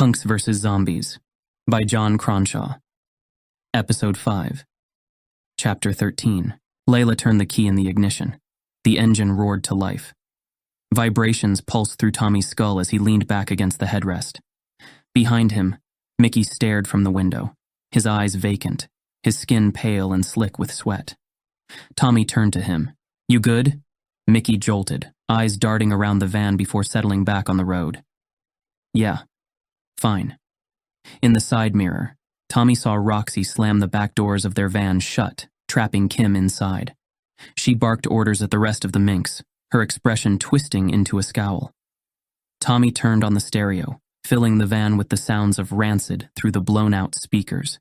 Punks vs. Zombies by John Cronshaw. Episode 5. Chapter 13. Layla turned the key in the ignition. The engine roared to life. Vibrations pulsed through Tommy's skull as he leaned back against the headrest. Behind him, Mickey stared from the window, his eyes vacant, his skin pale and slick with sweat. Tommy turned to him. "You good?" Mickey jolted, eyes darting around the van before settling back on the road. "Yeah. Fine." In the side mirror, Tommy saw Roxy slam the back doors of their van shut, trapping Kim inside. She barked orders at the rest of the minks, her expression twisting into a scowl. Tommy turned on the stereo, filling the van with the sounds of Rancid through the blown-out speakers.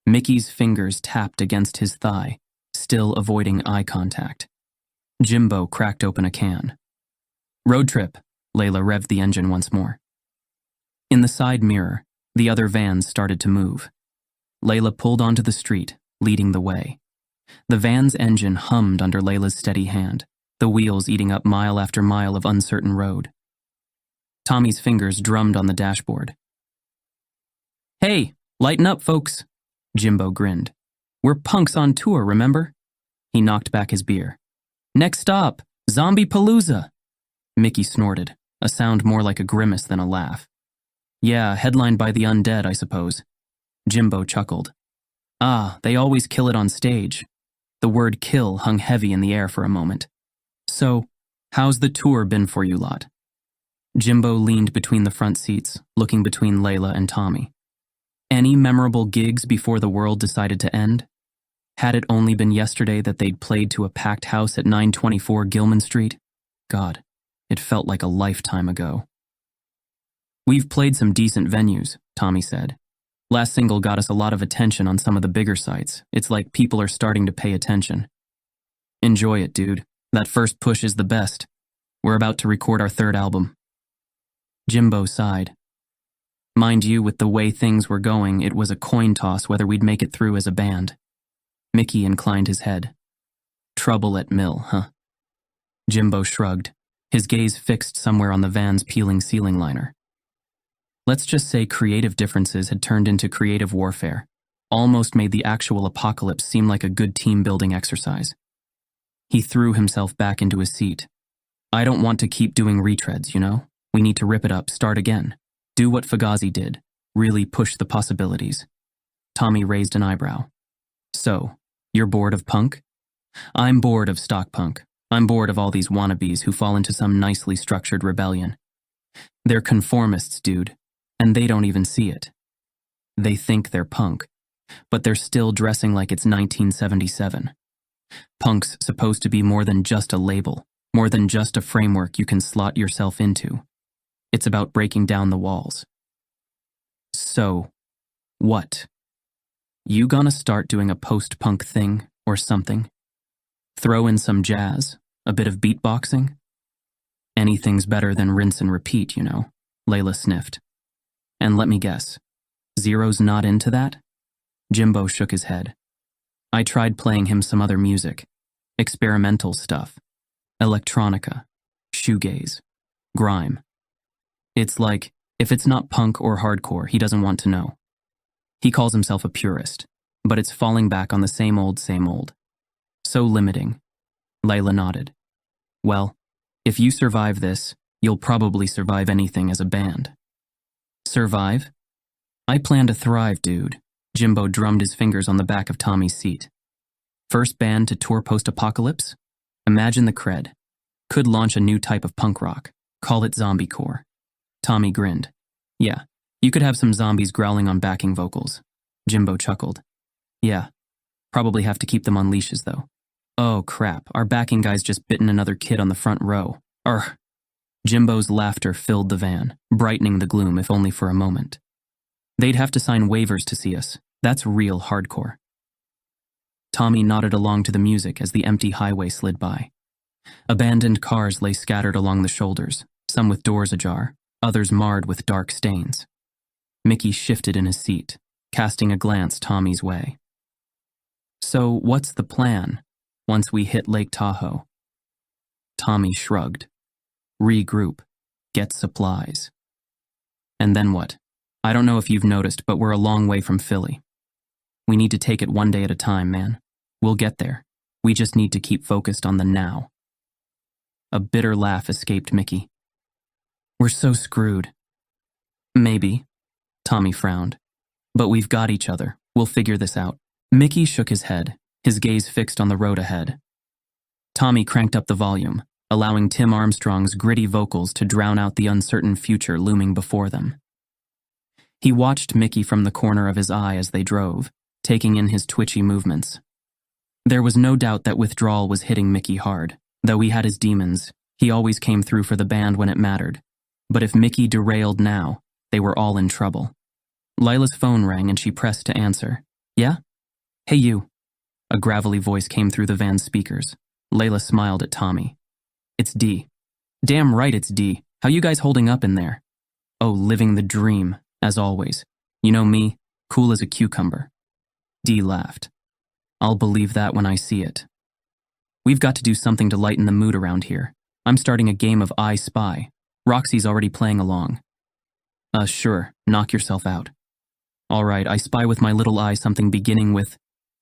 Mickey's fingers tapped against his thigh, still avoiding eye contact. Jimbo cracked open a can. "Road trip," Layla revved the engine once more. In the side mirror, the other vans started to move. Layla pulled onto the street, leading the way. The van's engine hummed under Layla's steady hand, the wheels eating up mile after mile of uncertain road. Tommy's fingers drummed on the dashboard. "Hey, lighten up, folks," Jimbo grinned. "We're punks on tour, remember?" He knocked back his beer. "Next stop, Zombie Palooza." Mickey snorted, a sound more like a grimace than a laugh. "Yeah, headlined by the undead, I suppose." Jimbo chuckled. "Ah, they always kill it on stage." The word kill hung heavy in the air for a moment. "So, how's the tour been for you lot?" Jimbo leaned between the front seats, looking between Layla and Tommy. Any memorable gigs before the world decided to end? Had it only been yesterday that they'd played to a packed house at 924 Gilman Street? God, it felt like a lifetime ago. "We've played some decent venues," Tommy said. "Last single got us a lot of attention on some of the bigger sites. It's like people are starting to pay attention." "Enjoy it, dude. That first push is the best. We're about to record our third album." Jimbo sighed. Mind you, with the way things were going, it was a coin toss whether we'd make it through as a band. Mickey inclined his head. "Trouble at mill, huh?" Jimbo shrugged, his gaze fixed somewhere on the van's peeling ceiling liner. Let's just say creative differences had turned into creative warfare, almost made the actual apocalypse seem like a good team-building exercise. He threw himself back into his seat. "I don't want to keep doing retreads, you know? We need to rip it up, start again. Do what Fugazi did, really push the possibilities." Tommy raised an eyebrow. "So, you're bored of punk?" "I'm bored of stock punk. I'm bored of all these wannabes who fall into some nicely structured rebellion. They're conformists, dude. And they don't even see it. They think they're punk, but they're still dressing like it's 1977. Punk's supposed to be more than just a label, more than just a framework you can slot yourself into. It's about breaking down the walls." "So, what? You gonna start doing a post-punk thing or something? Throw in some jazz, a bit of beatboxing?" "Anything's better than rinse and repeat, you know," Layla sniffed. "And let me guess, Zero's not into that?" Jimbo shook his head. "I tried playing him some other music. Experimental stuff. Electronica. Shoegaze. Grime. It's like, if it's not punk or hardcore, he doesn't want to know. He calls himself a purist, but it's falling back on the same old, same old. So limiting." Layla nodded. "Well, if you survive this, you'll probably survive anything as a band." "Survive? I plan to thrive, dude." Jimbo drummed his fingers on the back of Tommy's seat. "First band to tour post-apocalypse? Imagine the cred. Could launch a new type of punk rock. Call it zombiecore." Tommy grinned. "Yeah, you could have some zombies growling on backing vocals." Jimbo chuckled. "Yeah, probably have to keep them on leashes, though. Oh, crap, our backing guy's just bitten another kid on the front row. Urgh." Jimbo's laughter filled the van, brightening the gloom if only for a moment. "They'd have to sign waivers to see us. That's real hardcore." Tommy nodded along to the music as the empty highway slid by. Abandoned cars lay scattered along the shoulders, some with doors ajar, others marred with dark stains. Mickey shifted in his seat, casting a glance Tommy's way. "So what's the plan, once we hit Lake Tahoe?" Tommy shrugged. "Regroup. Get supplies." "And then what? I don't know if you've noticed, but we're a long way from Philly. We need to take it one day at a time, man. We'll get there. We just need to keep focused on the now. A bitter laugh escaped Mickey. We're so screwed. Maybe, Tommy frowned. But we've got each other. We'll figure this out. Mickey shook his head, his gaze fixed on the road ahead. Tommy cranked up the volume, allowing Tim Armstrong's gritty vocals to drown out the uncertain future looming before them. He watched Mickey from the corner of his eye as they drove, taking in his twitchy movements. There was no doubt that withdrawal was hitting Mickey hard. Though he had his demons, he always came through for the band when it mattered. But if Mickey derailed now, they were all in trouble. Lila's phone rang and she pressed to answer. Yeah? Hey you. A gravelly voice came through the van's speakers. Layla smiled at Tommy. It's Dee. Damn right it's Dee. How you guys holding up in there? Oh, living the dream, as always. You know me, cool as a cucumber. Dee laughed. I'll believe that when I see it. We've got to do something to lighten the mood around here. I'm starting a game of I Spy. Roxy's already playing along. Sure, knock yourself out. All right, I spy with my little eye something beginning with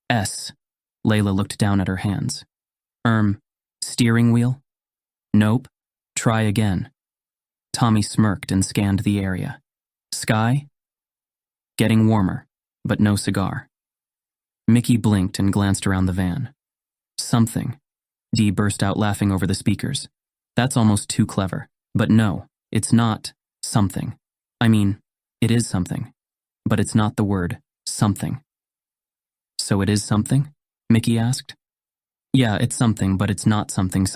S. Layla looked down at her hands. Steering wheel? Nope. Try again. Tommy smirked and scanned the area. Sky? Getting warmer, but no cigar. Mickey blinked and glanced around the van. Something. Dee burst out laughing over the speakers. That's almost too clever. But no, it's not something. I mean, it is something. But it's not the word something. So it is something? Mickey asked. Yeah, it's something, but it's not something.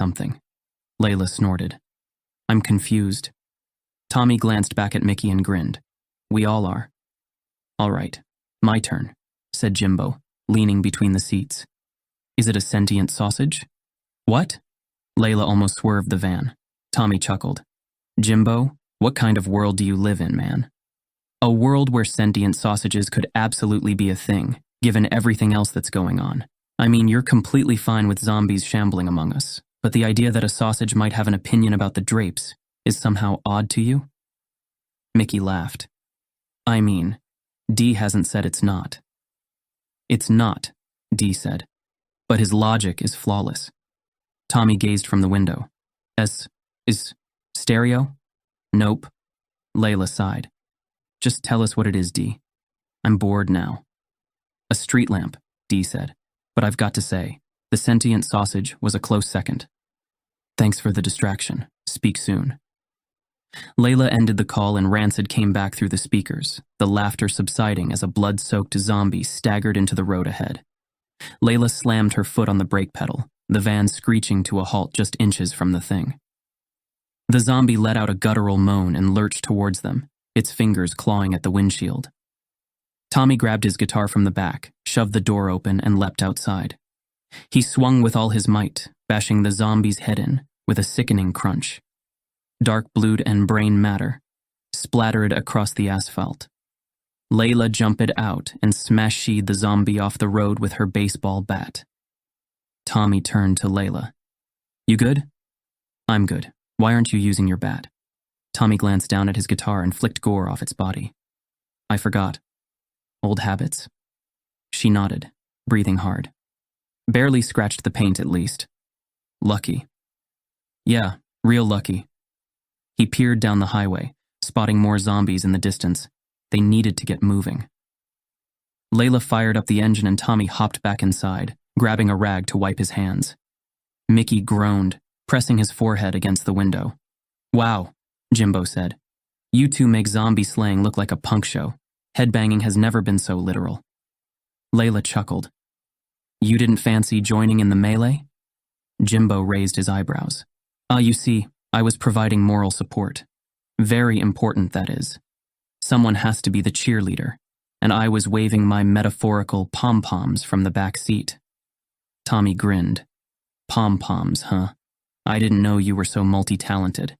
Layla snorted. I'm confused. Tommy glanced back at Mickey and grinned. We all are. All right, my turn, said Jimbo, leaning between the seats. Is it a sentient sausage? What? Layla almost swerved the van. Tommy chuckled. Jimbo, what kind of world do you live in, man? A world where sentient sausages could absolutely be a thing, given everything else that's going on. I mean, you're completely fine with zombies shambling among us, but the idea that a sausage might have an opinion about the drapes is somehow odd to you? Mickey laughed. I mean, Dee hasn't said it's not. It's not, Dee said, but his logic is flawless. Tommy gazed from the window. Is stereo? Nope. Layla sighed. Just tell us what it is, Dee. I'm bored now. A street lamp, Dee said. But I've got to say, the sentient sausage was a close second. Thanks for the distraction. Speak soon. Layla ended the call and Rancid came back through the speakers, the laughter subsiding as a blood-soaked zombie staggered into the road ahead. Layla slammed her foot on the brake pedal, the van screeching to a halt just inches from the thing. The zombie let out a guttural moan and lurched towards them, its fingers clawing at the windshield. Tommy grabbed his guitar from the back, shoved the door open, and leapt outside. He swung with all his might, bashing the zombie's head in with a sickening crunch. Dark blood and brain matter splattered across the asphalt. Layla jumped out and smashed the zombie off the road with her baseball bat. Tommy turned to Layla. You good? I'm good. Why aren't you using your bat? Tommy glanced down at his guitar and flicked gore off its body. I forgot. Old habits. She nodded, breathing hard. Barely scratched the paint at least. Lucky. Yeah, real lucky. He peered down the highway, spotting more zombies in the distance. They needed to get moving. Layla fired up the engine and Tommy hopped back inside, grabbing a rag to wipe his hands. Mickey groaned, pressing his forehead against the window. Wow, Jimbo said. You two make zombie slaying look like a punk show. Headbanging has never been so literal. Layla chuckled. You didn't fancy joining in the melee? Jimbo raised his eyebrows. You see, I was providing moral support. Very important, that is. Someone has to be the cheerleader, and I was waving my metaphorical pom-poms from the back seat. Tommy grinned. Pom-poms, huh? I didn't know you were so multi-talented.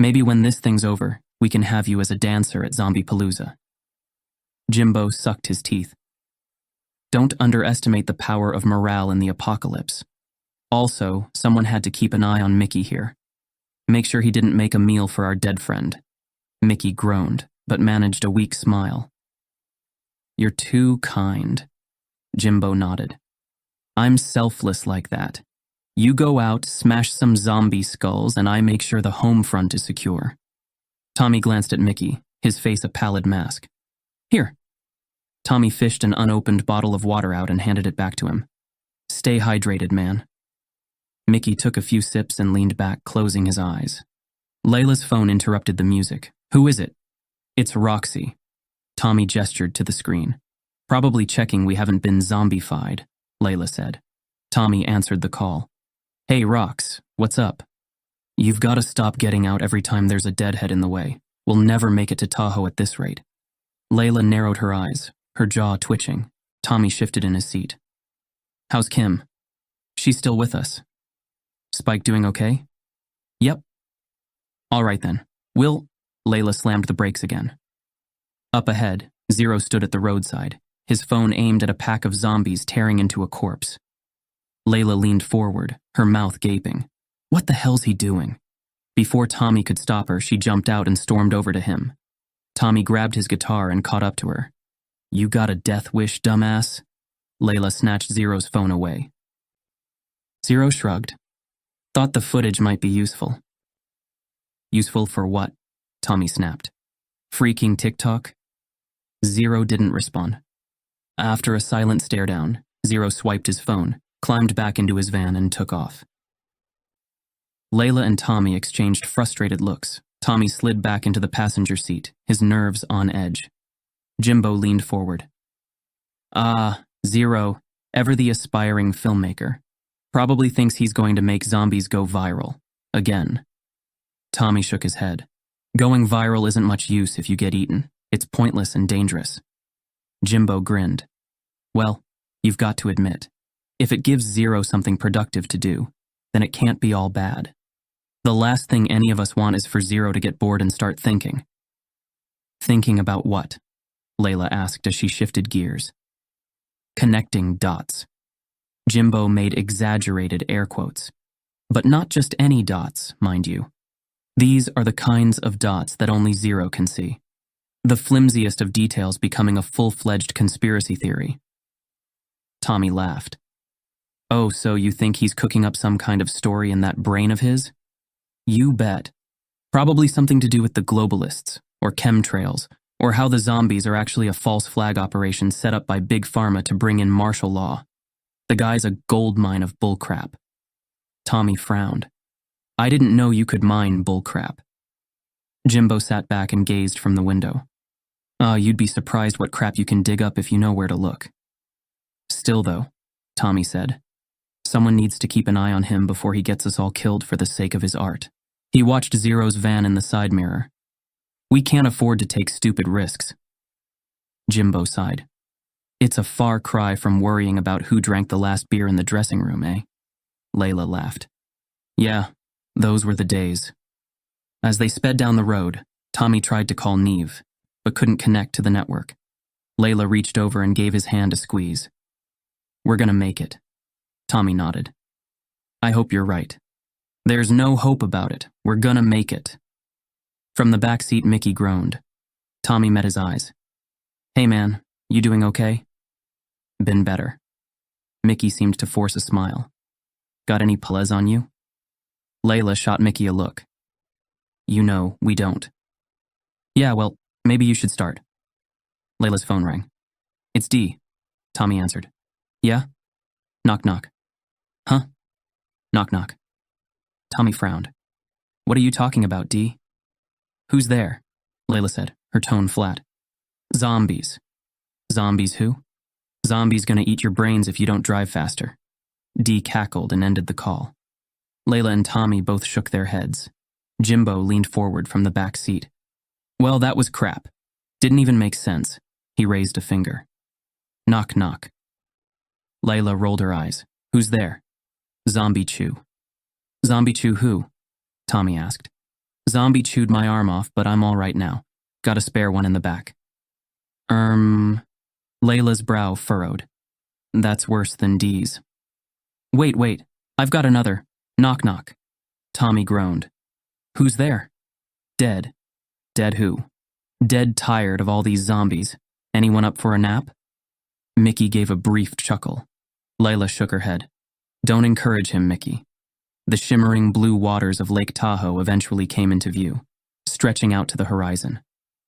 Maybe when this thing's over, we can have you as a dancer at Zombie-Palooza. Jimbo sucked his teeth. Don't underestimate the power of morale in the apocalypse. Also, someone had to keep an eye on Mickey here. Make sure he didn't make a meal for our dead friend. Mickey groaned. but managed a weak smile. "You're too kind," Jimbo nodded. "I'm selfless like that. You go out, smash some zombie skulls, and I make sure the home front is secure." Tommy glanced at Mickey, his face a pallid mask. "Here." Tommy fished an unopened bottle of water out and handed it back to him. "Stay hydrated, man." Mickey took a few sips and leaned back, closing his eyes. Layla's phone interrupted the music. "Who is it?" "It's Roxy." Tommy gestured to the screen. "Probably checking we haven't been zombified," Layla said. Tommy answered the call. "Hey, Rox, what's up? You've got to stop getting out every time there's a deadhead in the way. We'll never make it to Tahoe at this rate." Layla narrowed her eyes, her jaw twitching. Tommy shifted in his seat. "How's Kim?" "She's still with us." "Spike doing okay?" "Yep." "All right then. Layla slammed the brakes again. Up ahead, Zero stood at the roadside, his phone aimed at a pack of zombies tearing into a corpse. Layla leaned forward, her mouth gaping. What the hell's he doing? Before Tommy could stop her, she jumped out and stormed over to him. Tommy grabbed his guitar and caught up to her. "You got a death wish, dumbass?" Layla snatched Zero's phone away. Zero shrugged. "Thought the footage might be useful." "Useful for what?" Tommy snapped. "Freaking TikTok?" Zero didn't respond. After a silent stare down, Zero swiped his phone, climbed back into his van, and took off. Layla and Tommy exchanged frustrated looks. Tommy slid back into the passenger seat, his nerves on edge. Jimbo leaned forward. Zero, ever the aspiring filmmaker. Probably thinks he's going to make zombies go viral. Again." Tommy shook his head. "Going viral isn't much use if you get eaten. It's pointless and dangerous." Jimbo grinned. "Well, you've got to admit, if it gives Zero something productive to do, then it can't be all bad. The last thing any of us want is for Zero to get bored and start thinking." "Thinking about what?" Layla asked as she shifted gears. "Connecting dots." Jimbo made exaggerated air quotes. "But not just any dots, mind you. These are the kinds of dots that only Zero can see. The flimsiest of details becoming a full-fledged conspiracy theory." Tommy laughed. "Oh, so you think he's cooking up some kind of story in that brain of his?" "You bet. Probably something to do with the globalists, or chemtrails, or how the zombies are actually a false flag operation set up by Big Pharma to bring in martial law. The guy's a goldmine of bullcrap." Tommy frowned. "I didn't know you could mine bullcrap." Jimbo sat back and gazed from the window. You'd be surprised what crap you can dig up if you know where to look." "Still though," Tommy said, "someone needs to keep an eye on him before he gets us all killed for the sake of his art." He watched Zero's van in the side mirror. "We can't afford to take stupid risks." Jimbo sighed. "It's a far cry from worrying about who drank the last beer in the dressing room, eh?" Layla laughed. "Yeah, those were the days." As they sped down the road, Tommy tried to call Neve, but couldn't connect to the network. Layla reached over and gave his hand a squeeze. "We're gonna make it." Tommy nodded. "I hope you're right." "There's no hope about it. We're gonna make it." From the back seat, Mickey groaned. Tommy met his eyes. "Hey man, you doing okay?" "Been better." Mickey seemed to force a smile. "Got any Pelez on you?" Layla shot Mickey a look. "You know, we don't." "Yeah, well, maybe you should start." Layla's phone rang. "It's Dee," Tommy answered. "Yeah?" "Knock knock." "Huh?" "Knock knock." Tommy frowned. "What are you talking about, Dee?" "Who's there?" Layla said, her tone flat. "Zombies." "Zombies who?" "Zombies gonna eat your brains if you don't drive faster." Dee cackled and ended the call. Layla and Tommy both shook their heads. Jimbo leaned forward from the back seat. "Well, that was crap. Didn't even make sense." He raised a finger. "Knock knock." Layla rolled her eyes. "Who's there?" "Zombie Chew." "Zombie Chew who?" Tommy asked. "Zombie chewed my arm off, but I'm all right now. Got a spare one in the back." Layla's brow furrowed. "That's worse than Dee's." Wait, I've got another. Knock knock." Tommy groaned. "Who's there?" "Dead." "Dead who?" Dead tired of all these zombies. Anyone up for a nap? Mickey gave a brief chuckle. Layla shook her head. Don't encourage him, Mickey. The shimmering blue waters of Lake Tahoe eventually came into view, stretching out to the horizon.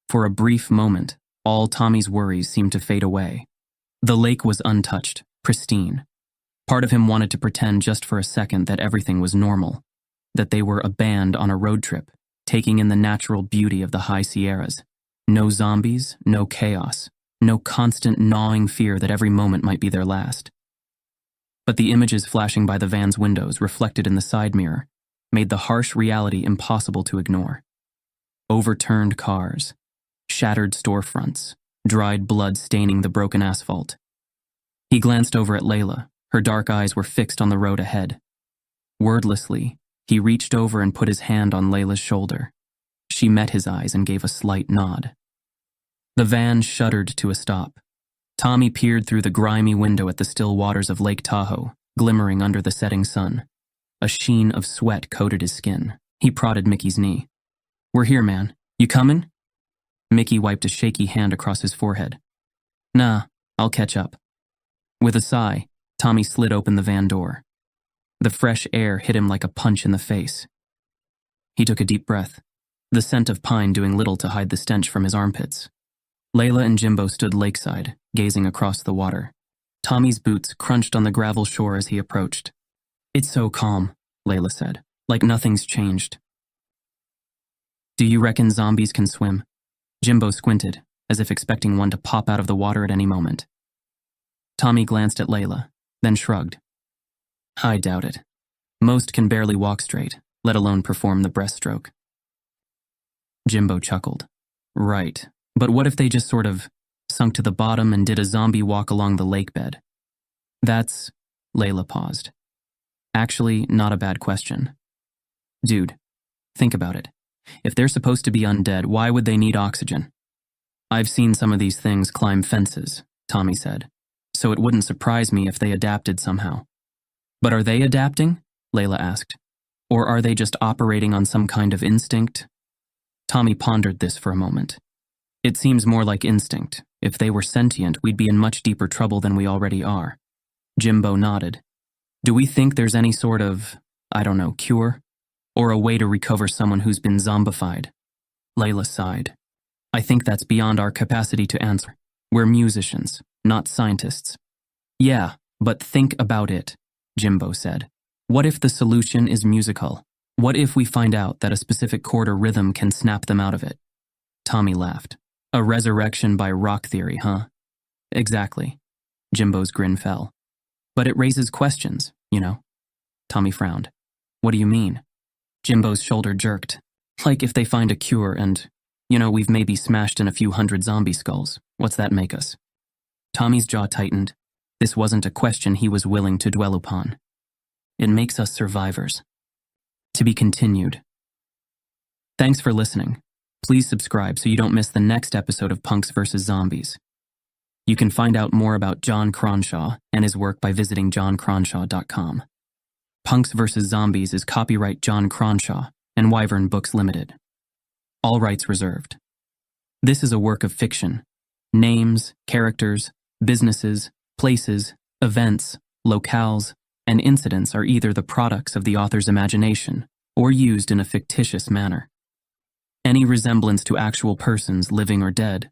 For a brief moment, all Tommy's worries seemed to fade away. The lake was untouched, pristine. Part of him wanted to pretend just for a second that everything was normal, that they were a band on a road trip, taking in the natural beauty of the high Sierras. No zombies, no chaos, no constant gnawing fear that every moment might be their last. But the images flashing by the van's windows, reflected in the side mirror, made the harsh reality impossible to ignore. Overturned cars, shattered storefronts, dried blood staining the broken asphalt. He glanced over at Layla. Her dark eyes were fixed on the road ahead. Wordlessly, he reached over and put his hand on Layla's shoulder. She met his eyes and gave a slight nod. The van shuddered to a stop. Tommy peered through the grimy window at the still waters of Lake Tahoe, glimmering under the setting sun. A sheen of sweat coated his skin. He prodded Mickey's knee. We're here, man. You coming? Mickey wiped a shaky hand across his forehead. Nah, I'll catch up. With a sigh, Tommy slid open the van door. The fresh air hit him like a punch in the face. He took a deep breath, the scent of pine doing little to hide the stench from his armpits. Layla and Jimbo stood lakeside, gazing across the water. Tommy's boots crunched on the gravel shore as he approached. It's so calm, Layla said, like nothing's changed. Do you reckon zombies can swim? Jimbo squinted, as if expecting one to pop out of the water at any moment. Tommy glanced at Layla, then shrugged. I doubt it. Most can barely walk straight, let alone perform the breaststroke. Jimbo chuckled. Right. But what if they just sort of sunk to the bottom and did a zombie walk along the lake bed? That's... Layla paused. Actually, not a bad question. Dude, think about it. If they're supposed to be undead, why would they need oxygen? I've seen some of these things climb fences, Tommy said, so it wouldn't surprise me if they adapted somehow. But are they adapting? Layla asked. Or are they just operating on some kind of instinct? Tommy pondered this for a moment. It seems more like instinct. If they were sentient, we'd be in much deeper trouble than we already are. Jimbo nodded. Do we think there's any sort of, cure? Or a way to recover someone who's been zombified? Layla sighed. I think that's beyond our capacity to answer. We're musicians, not scientists. Yeah, but think about it, Jimbo said. What if the solution is musical? What if we find out that a specific chord or rhythm can snap them out of it? Tommy laughed. A resurrection by rock theory, huh? Exactly. Jimbo's grin fell. But it raises questions, you know. Tommy frowned. What do you mean? Jimbo's shoulder jerked. Like if they find a cure and, we've maybe smashed in a few hundred zombie skulls. What's that make us? Tommy's jaw tightened. This wasn't a question he was willing to dwell upon. It makes us survivors. To be continued. Thanks for listening. Please subscribe so you don't miss the next episode of Punks vs. Zombies. You can find out more about John Cronshaw and his work by visiting johncronshaw.com. Punks vs. Zombies is copyright John Cronshaw and Wyvern Books Limited. All rights reserved. This is a work of fiction. Names, characters, businesses, places, events, locales, and incidents are either the products of the author's imagination or used in a fictitious manner. Any resemblance to actual persons, living or dead,